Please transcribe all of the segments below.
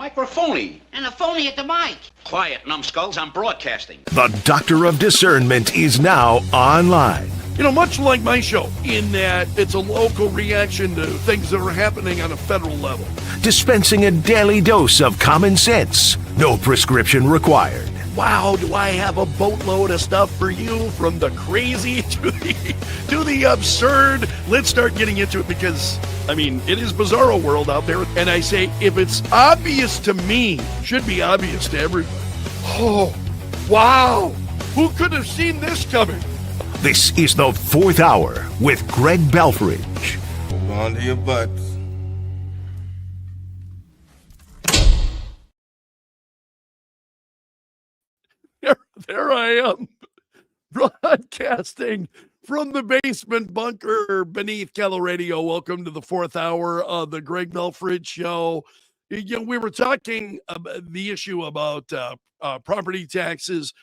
Microphony. And a phony at the mic. Quiet, numbskulls, I'm broadcasting. The Doctor of Discernment is now online. You know, much like my show, in that it's a local reaction to things that are happening on a federal level. Dispensing a daily dose of common sense. No prescription required. Wow, do I have a boatload of stuff for you, from the crazy to the absurd. Let's start getting into it because, I mean, it is bizarro world out there. And I say, if it's obvious to me, should be obvious to everybody. Oh, wow. Who could have seen this coming? This is the Fourth Hour with Greg Belfrage. Hold on to your butts. There I am, broadcasting from the basement bunker beneath KELO Radio. Welcome to the Fourth Hour of the Greg Belfrage Show. You know, we were talking about the issue about property taxes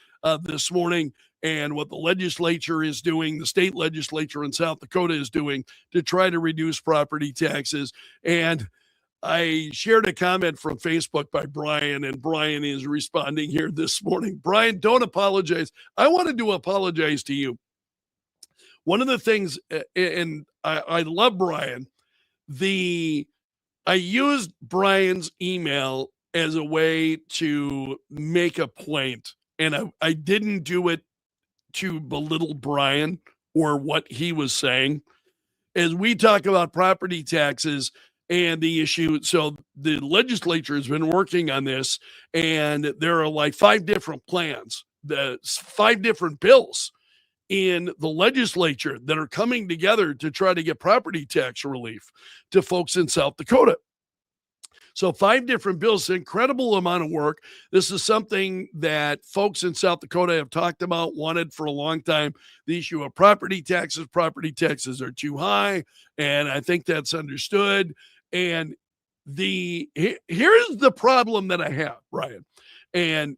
this morning and what the legislature is doing, the state legislature in South Dakota is doing to try to reduce property taxes. And I shared a comment from Facebook by Brian, and Brian is responding here this morning. Brian, don't apologize. I wanted to apologize to you. One of the things, and I love Brian, I used Brian's email as a way to make a point, and I didn't do it to belittle Brian or what he was saying. As we talk about property taxes and the issue, so the legislature has been working on this, and there are like 5 different plans, 5 different bills in the legislature that are coming together to try to get property tax relief to folks in South Dakota. So 5 different bills, incredible amount of work. This is something that folks in South Dakota have talked about, wanted for a long time. The issue of property taxes are too high, and I think that's understood. And here's the problem that I have, Brian. And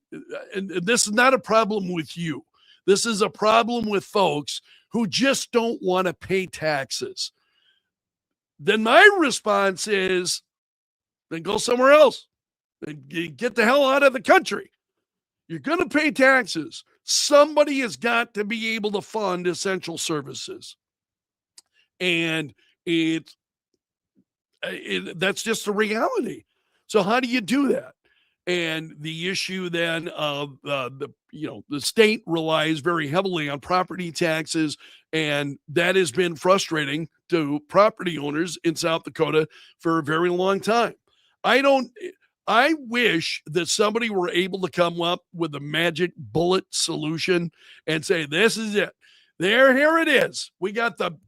this is not a problem with you. This is a problem with folks who just don't want to pay taxes. Then my response is, then go somewhere else. Get the hell out of the country. You're going to pay taxes. Somebody has got to be able to fund essential services. And that's just the reality. So how do you do that? And the issue then of the state relies very heavily on property taxes, and that has been frustrating to property owners in South Dakota for a very long time. I wish that somebody were able to come up with a magic bullet solution and say, this is it. Here it is.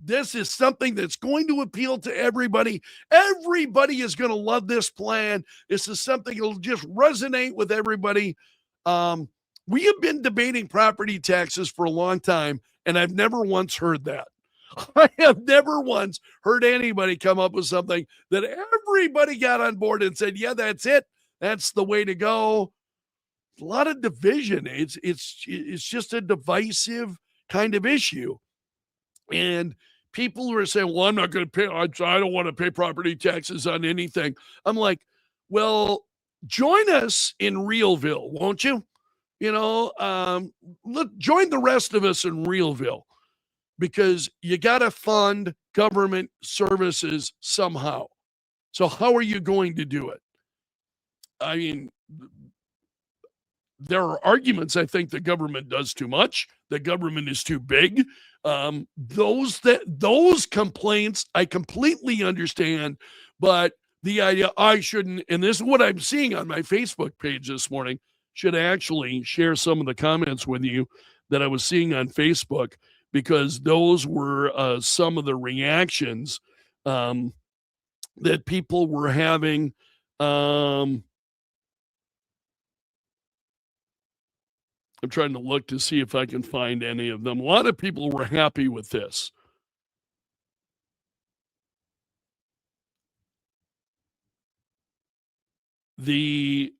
This is something that's going to appeal to everybody. Everybody is going to love this plan. This is something that'll just resonate with everybody. We have been debating property taxes for a long time, and I've never once heard that. I have never once heard anybody come up with something that everybody got on board and said, yeah, that's it. That's the way to go. A lot of division. It's just a divisive kind of issue. And people who are saying, well, I'm not going to pay, I don't want to pay property taxes on anything. I'm like, well, join us in Realville, won't you? Join the rest of us in Realville, because you got to fund government services somehow. So how are you going to do it? I mean, there are arguments. I think the government does too much. The government is too big. Those complaints, I completely understand, but the idea I shouldn't, and this is what I'm seeing on my Facebook page this morning, should actually share some of the comments with you that I was seeing on Facebook, because those were some of the reactions that people were having. I'm trying to look to see if I can find any of them. A lot of people were happy with this.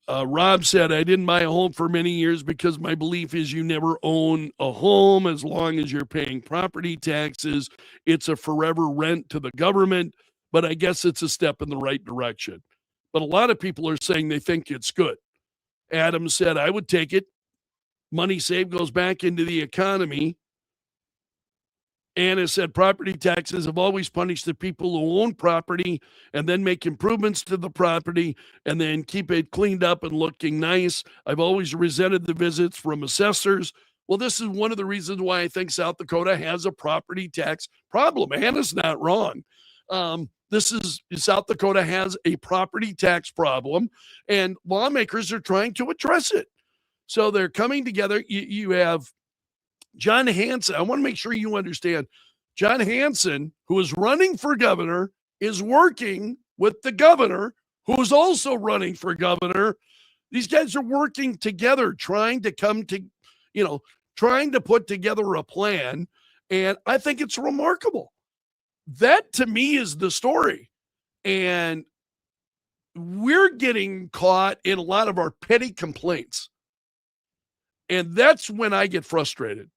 Rob said, I didn't buy a home for many years because my belief is you never own a home as long as you're paying property taxes. It's a forever rent to the government, but I guess it's a step in the right direction. but a lot of people are saying they think it's good. Adam said, I would take it. Money saved goes back into the economy. Anna said property taxes have always punished the people who own property and then make improvements to the property and then keep it cleaned up and looking nice. I've always resented the visits from assessors. Well, this is one of the reasons why I think South Dakota has a property tax problem. Anna's not wrong. South Dakota has a property tax problem, and lawmakers are trying to address it. So they're coming together. You have John Hanson. I want to make sure you understand. John Hanson, who is running for governor, is working with the governor, who is also running for governor. These guys are working together, trying to put together a plan. And I think it's remarkable. That to me is the story. And we're getting caught in a lot of our petty complaints. And that's when I get frustrated.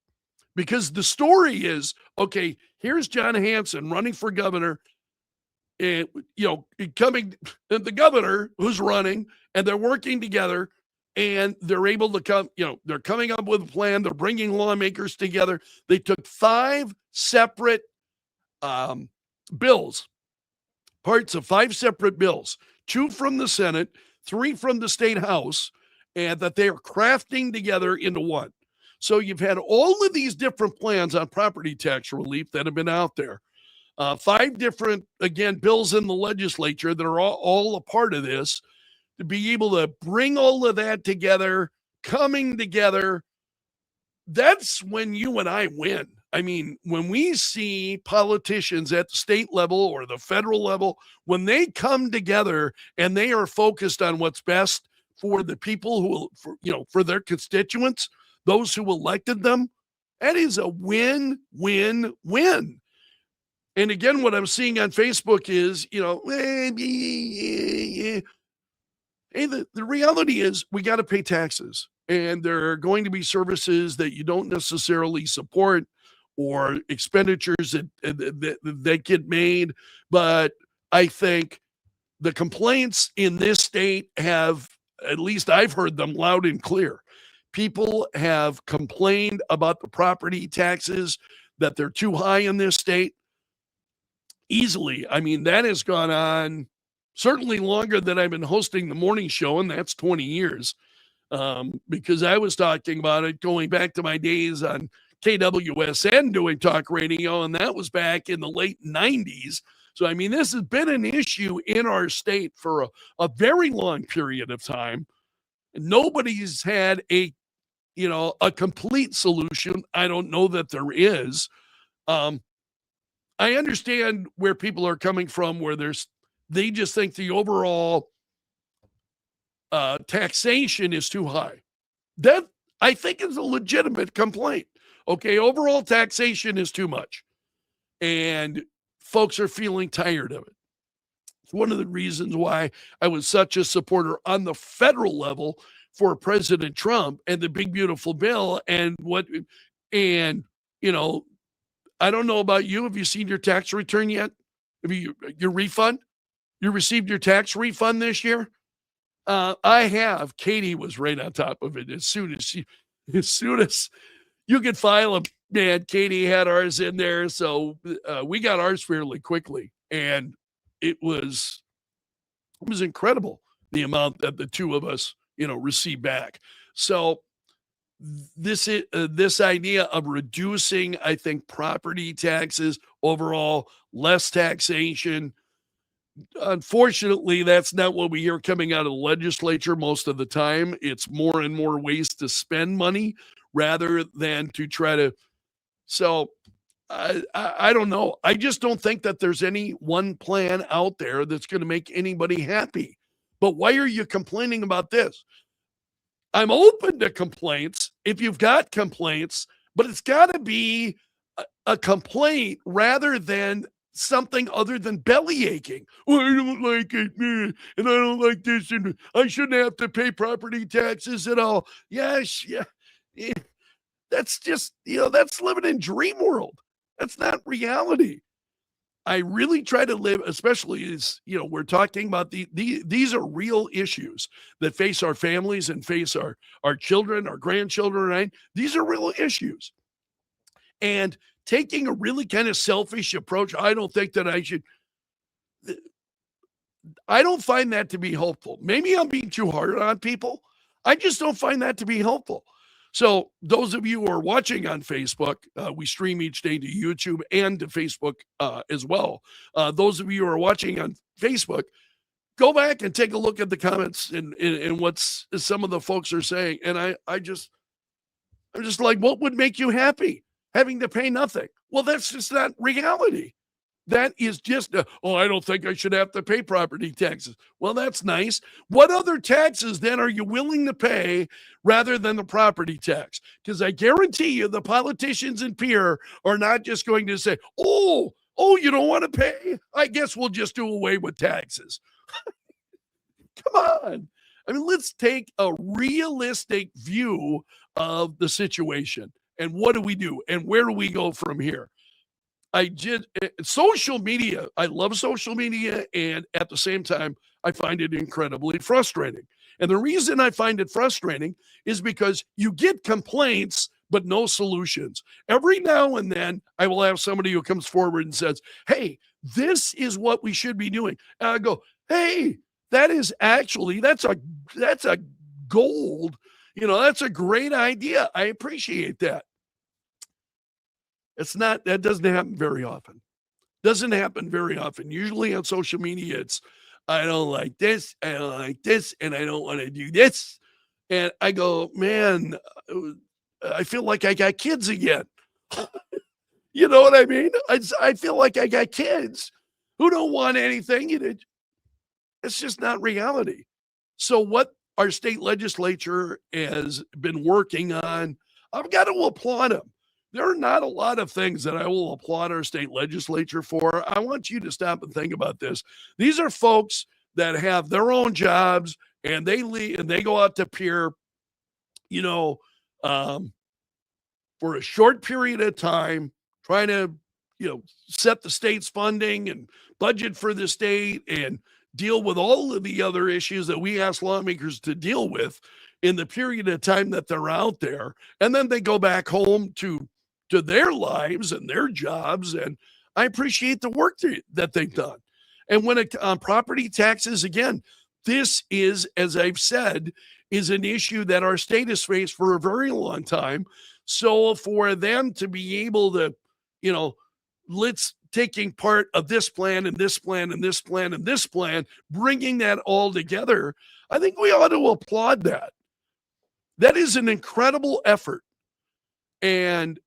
Because the story is, okay, here's John Hanson running for governor, and the governor who's running, and they're working together, and they're able to come, they're coming up with a plan. They're bringing lawmakers together. They took 5 separate bills, parts of 5 separate bills, 2 from the Senate, 3 from the state house, and that they are crafting together into one. So you've had all of these different plans on property tax relief that have been out there. 5 different, again, bills in the legislature that are all a part of this, to be able to bring all of that together, coming together. That's when you and I win. I mean, when we see politicians at the state level or the federal level, when they come together and they are focused on what's best for the people for their constituents, those who elected them, that is a win, win, win. And again, what I'm seeing on Facebook is, the reality is we got to pay taxes. And there are going to be services that you don't necessarily support or expenditures that get made. But I think the complaints in this state have, at least I've heard them loud and clear. People have complained about the property taxes, that they're too high in this state. Easily. I mean, that has gone on certainly longer than I've been hosting the morning show, and that's 20 years. Because I was talking about it going back to my days on KWSN doing talk radio, and that was back in the late 90s. So, I mean, this has been an issue in our state for a very long period of time. Nobody's had a complete solution. I don't know that there is. I understand where people are coming from, where they just think the overall taxation is too high. That, I think, is a legitimate complaint. Okay, overall taxation is too much. And folks are feeling tired of it. It's one of the reasons why I was such a supporter on the federal level for President Trump and the big, beautiful bill. I don't know about you. Have you seen your tax return yet? Have your refund? You received your tax refund this year? I have. Katie was right on top of it as soon as you could file them. Man, Katie had ours in there. So we got ours fairly quickly. And it was incredible, the amount that the two of us, receive back. So this idea of reducing, I think, property taxes overall, less taxation. Unfortunately, that's not what we hear coming out of the legislature most of the time. It's more and more ways to spend money rather than to try to. So I don't know. I just don't think that there's any one plan out there that's going to make anybody happy. But why are you complaining about this? I'm open to complaints if you've got complaints, but it's got to be a complaint rather than something other than belly aching. Well, I don't like it, and I don't like this, and I shouldn't have to pay property taxes at all. Yes, yeah. That's just, that's living in dream world. That's not reality. I really try to live, especially as, we're talking about these are real issues that face our families and face our children, our grandchildren, right? These are real issues. And taking a really kind of selfish approach, I don't think that I don't find that to be helpful. Maybe I'm being too hard on people. I just don't find that to be helpful. So those of you who are watching on Facebook, we stream each day to YouTube and to Facebook as well. Those of you who are watching on Facebook, go back and take a look at the comments and what's some of the folks are saying. And I'm just like, what would make you happy? Having to pay nothing. Well, that's just not reality. That is just, I don't think I should have to pay property taxes. Well, that's nice. What other taxes then are you willing to pay rather than the property tax? Because I guarantee you the politicians in Pierre are not just going to say, oh, you don't want to pay? I guess we'll just do away with taxes. Come on. I mean, let's take a realistic view of the situation. And what do we do? And where do we go from here? Social media. I love social media. And at the same time, I find it incredibly frustrating. And the reason I find it frustrating is because you get complaints, but no solutions. Every now and then, I will have somebody who comes forward and says, hey, this is what we should be doing. And I go, hey, that's a gold. That's a great idea. I appreciate that. That doesn't happen very often. Usually on social media, it's, I don't like this, I don't like this, and I don't want to do this. And I go, man, I feel like I got kids again. You know what I mean? I feel like I got kids who don't want anything. It's just not reality. So what our state legislature has been working on, I've got to applaud them. There are not a lot of things that I will applaud our state legislature for. I want you to stop and think about this. These are folks that have their own jobs and they leave and they go out to Pierre, for a short period of time, trying to, set the state's funding and budget for the state and deal with all of the other issues that we ask lawmakers to deal with in the period of time that they're out there. And then they go back home to their lives and their jobs. And I appreciate the work that they've done. And when it on property taxes, again, this is, as I've said, is an issue that our state has faced for a very long time. So for them to be able to, let's taking part of this plan and this plan and this plan and this plan, bringing that all together, I think we ought to applaud that. That is an incredible effort. And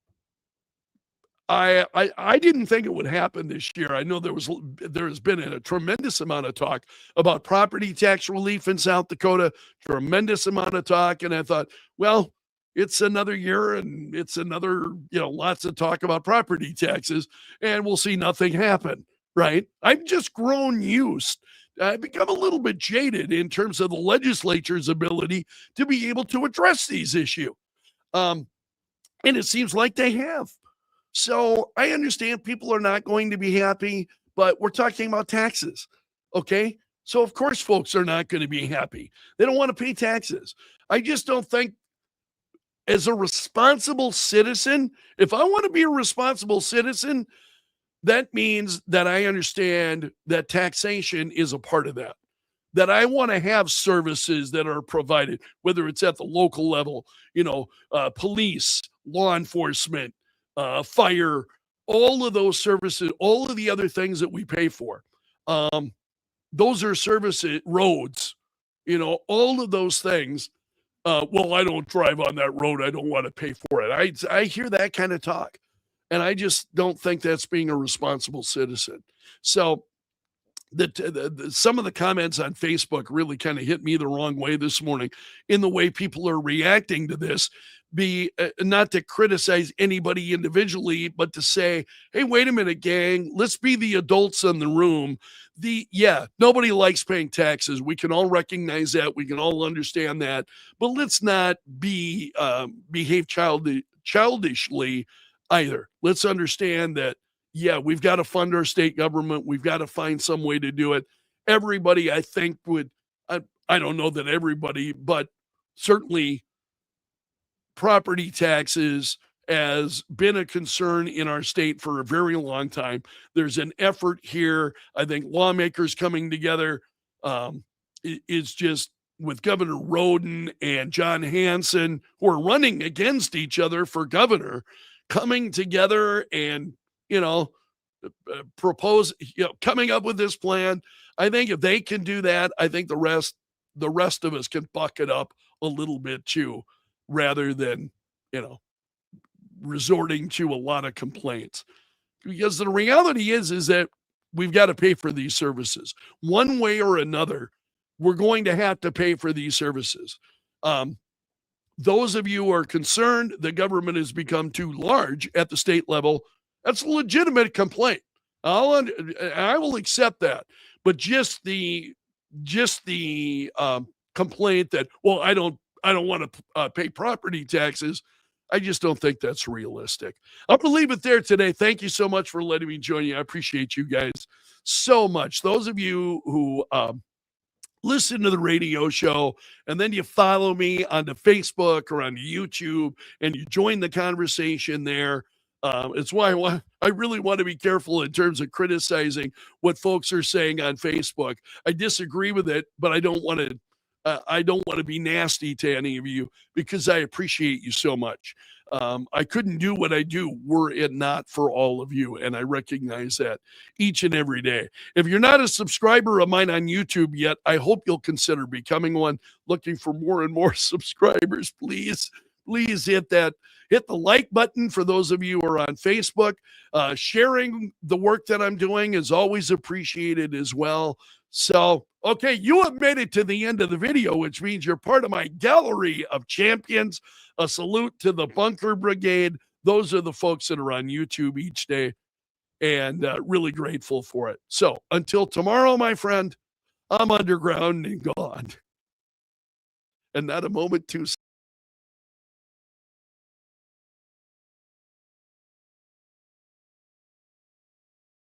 I didn't think it would happen this year. I know there has been a tremendous amount of talk about property tax relief in South Dakota, tremendous amount of talk. And I thought, well, it's another year and it's another, lots of talk about property taxes and we'll see nothing happen, right? I've just grown used. I've become a little bit jaded in terms of the legislature's ability to be able to address these issues. And it seems like they have. So I understand people are not going to be happy, but we're talking about taxes, okay? So of course folks are not going to be happy. They don't want to pay taxes. I just don't think as a responsible citizen, if I want to be a responsible citizen, that means that I understand that taxation is a part of that. That I want to have services that are provided, whether it's at the local level, police, law enforcement, fire, all of those services, all of the other things that we pay for. Those are services, roads, all of those things. Well, I don't drive on that road. I don't want to pay for it. I hear that kind of talk. And I just don't think that's being a responsible citizen. So some of the comments on Facebook really kind of hit me the wrong way this morning in the way people are reacting to this. Not to criticize anybody individually, but to say, hey, wait a minute, gang, let's be the adults in the room. Nobody likes paying taxes. We can all recognize that. We can all understand that. But let's not behave childishly either. Let's understand that, yeah, we've got to fund our state government. We've got to find some way to do it. Everybody, I think, I don't know that everybody, but certainly property taxes has been a concern in our state for a very long time. There's an effort here. I think lawmakers coming together is just with Governor Roden and John Hanson, who are running against each other for governor, coming together and, propose, coming up with this plan. I think if they can do that, I think the rest of us can buck it up a little bit too, rather than, resorting to a lot of complaints. Because the reality is that we've got to pay for these services one way or another. We're going to have to pay for these services. Those of you who are concerned the government has become too large at the state level, that's a legitimate complaint. I will accept that. But just the complaint that, well, I don't want to pay property taxes, I just don't think that's realistic. I'm going to leave it there today. Thank you so much for letting me join you. I appreciate you guys so much. Those of you who listen to the radio show and then you follow me on the Facebook or on YouTube and you join the conversation there. It's why I really want to be careful in terms of criticizing what folks are saying on Facebook. I disagree with it, but I don't want to be nasty to any of you because I appreciate you so much. I couldn't do what I do were it not for all of you, and I recognize that each and every day. If you're not a subscriber of mine on YouTube yet, I hope you'll consider becoming one. Looking for more and more subscribers, please hit the like button. For those of you who are on Facebook, sharing the work that I'm doing is always appreciated as well. So, okay, you have made it to the end of the video, which means you're part of my gallery of champions. A salute to the Bunker Brigade. Those are the folks that are on YouTube each day, and really grateful for it. So until tomorrow, my friend, I'm underground and gone. And not a moment too soon.